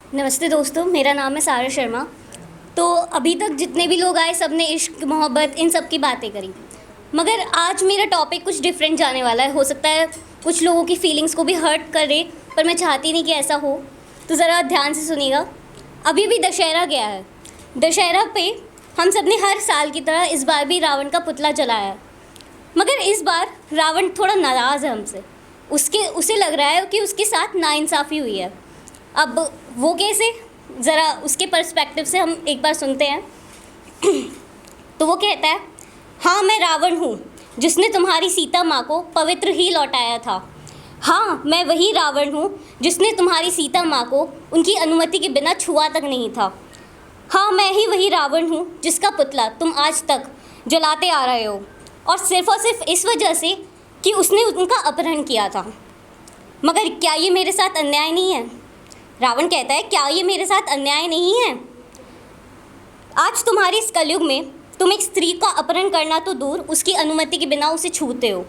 नमस्ते दोस्तों, मेरा नाम है सारा शर्मा। तो अभी तक जितने भी लोग आए सब ने इश्क मोहब्बत इन सब की बातें करी, मगर आज मेरा टॉपिक कुछ डिफरेंट जाने वाला है। हो सकता है कुछ लोगों की फीलिंग्स को भी हर्ट करे, पर मैं चाहती नहीं कि ऐसा हो, तो ज़रा ध्यान से सुनिएगा। अभी भी दशहरा गया है। दशहरा पे हम सब ने हर साल की तरह इस बार भी रावण का पुतला जलाया है, मगर इस बार रावण थोड़ा नाराज़ है हमसे। उसे लग रहा है कि उसके साथ नाइंसाफ़ी हुई है। अब वो कैसे, ज़रा उसके पर्सपेक्टिव से हम एक बार सुनते हैं। तो वो कहता है, हाँ मैं रावण हूँ जिसने तुम्हारी सीता माँ को पवित्र ही लौटाया था। हाँ मैं वही रावण हूँ जिसने तुम्हारी सीता माँ को उनकी अनुमति के बिना छुआ तक नहीं था। हाँ मैं ही वही रावण हूँ जिसका पुतला तुम आज तक जलाते आ रहे हो, और सिर्फ इस वजह से कि उसने उनका अपहरण किया था। मगर क्या ये मेरे साथ अन्याय नहीं है? रावण कहता है, क्या ये मेरे साथ अन्याय नहीं है? आज तुम्हारे इस कलयुग में तुम एक स्त्री का अपहरण करना तो दूर, उसकी अनुमति के बिना उसे छूते हो।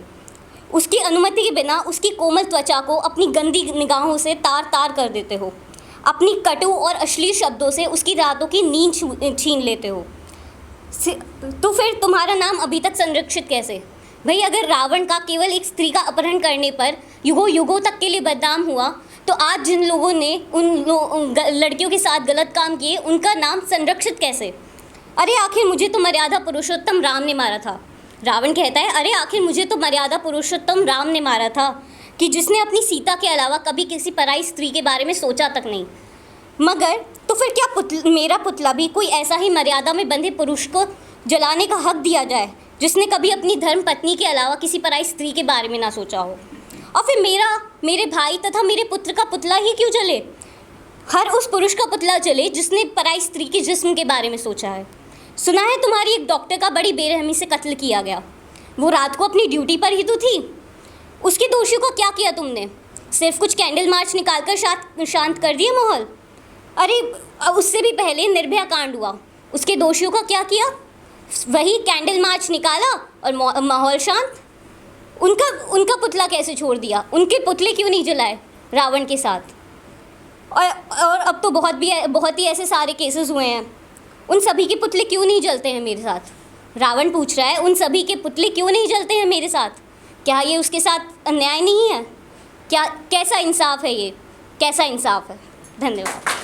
उसकी अनुमति के बिना उसकी कोमल त्वचा को अपनी गंदी निगाहों से तार तार कर देते हो। अपनी कटु और अश्लील शब्दों से उसकी रातों की नींद छीन लेते हो। तो फिर तुम्हारा नाम अभी तक संरक्षित कैसे? भाई, अगर रावण का केवल एक स्त्री का अपहरण करने पर युगों युगों तक के लिए बदनाम हुआ, तो आज जिन लोगों ने उन लड़कियों के साथ गलत काम किए उनका नाम संरक्षित कैसे? अरे आखिर मुझे तो मर्यादा पुरुषोत्तम राम ने मारा था। रावण कहता है, अरे आखिर मुझे तो मर्यादा पुरुषोत्तम राम ने मारा था, कि जिसने अपनी सीता के अलावा कभी किसी पराई स्त्री के बारे में सोचा तक नहीं। मगर तो फिर क्या मेरा पुतला भी कोई ऐसा ही मर्यादा में बंधे पुरुष को जलाने का हक दिया जाए जिसने कभी अपनी धर्म पत्नी के अलावा किसी पराई स्त्री के बारे में ना सोचा हो? और फिर मेरे भाई तथा मेरे पुत्र का पुतला ही क्यों जले? हर उस पुरुष का पुतला जले जिसने पराई स्त्री के जिस्म के बारे में सोचा है। सुना है तुम्हारी एक डॉक्टर का बड़ी बेरहमी से कत्ल किया गया। वो रात को अपनी ड्यूटी पर ही तो थी। उसके दोषियों को क्या किया तुमने? सिर्फ कुछ कैंडल मार्च निकालकर शांत कर दिया माहौल? अरे उससे भी पहले निर्भया कांड हुआ, उसके दोषियों का क्या किया? वही कैंडल मार्च निकाला और माहौल शांत। उनका पुतला कैसे छोड़ दिया? उनके पुतले क्यों नहीं जलाए रावण के साथ? और अब तो बहुत ही ऐसे सारे केसेस हुए हैं। उन सभी के पुतले क्यों नहीं जलते हैं मेरे साथ? रावण पूछ रहा है, उन सभी के पुतले क्यों नहीं जलते हैं मेरे साथ? क्या ये उसके साथ अन्याय नहीं है? क्या कैसा इंसाफ है ये? कैसा इंसाफ है? धन्यवाद।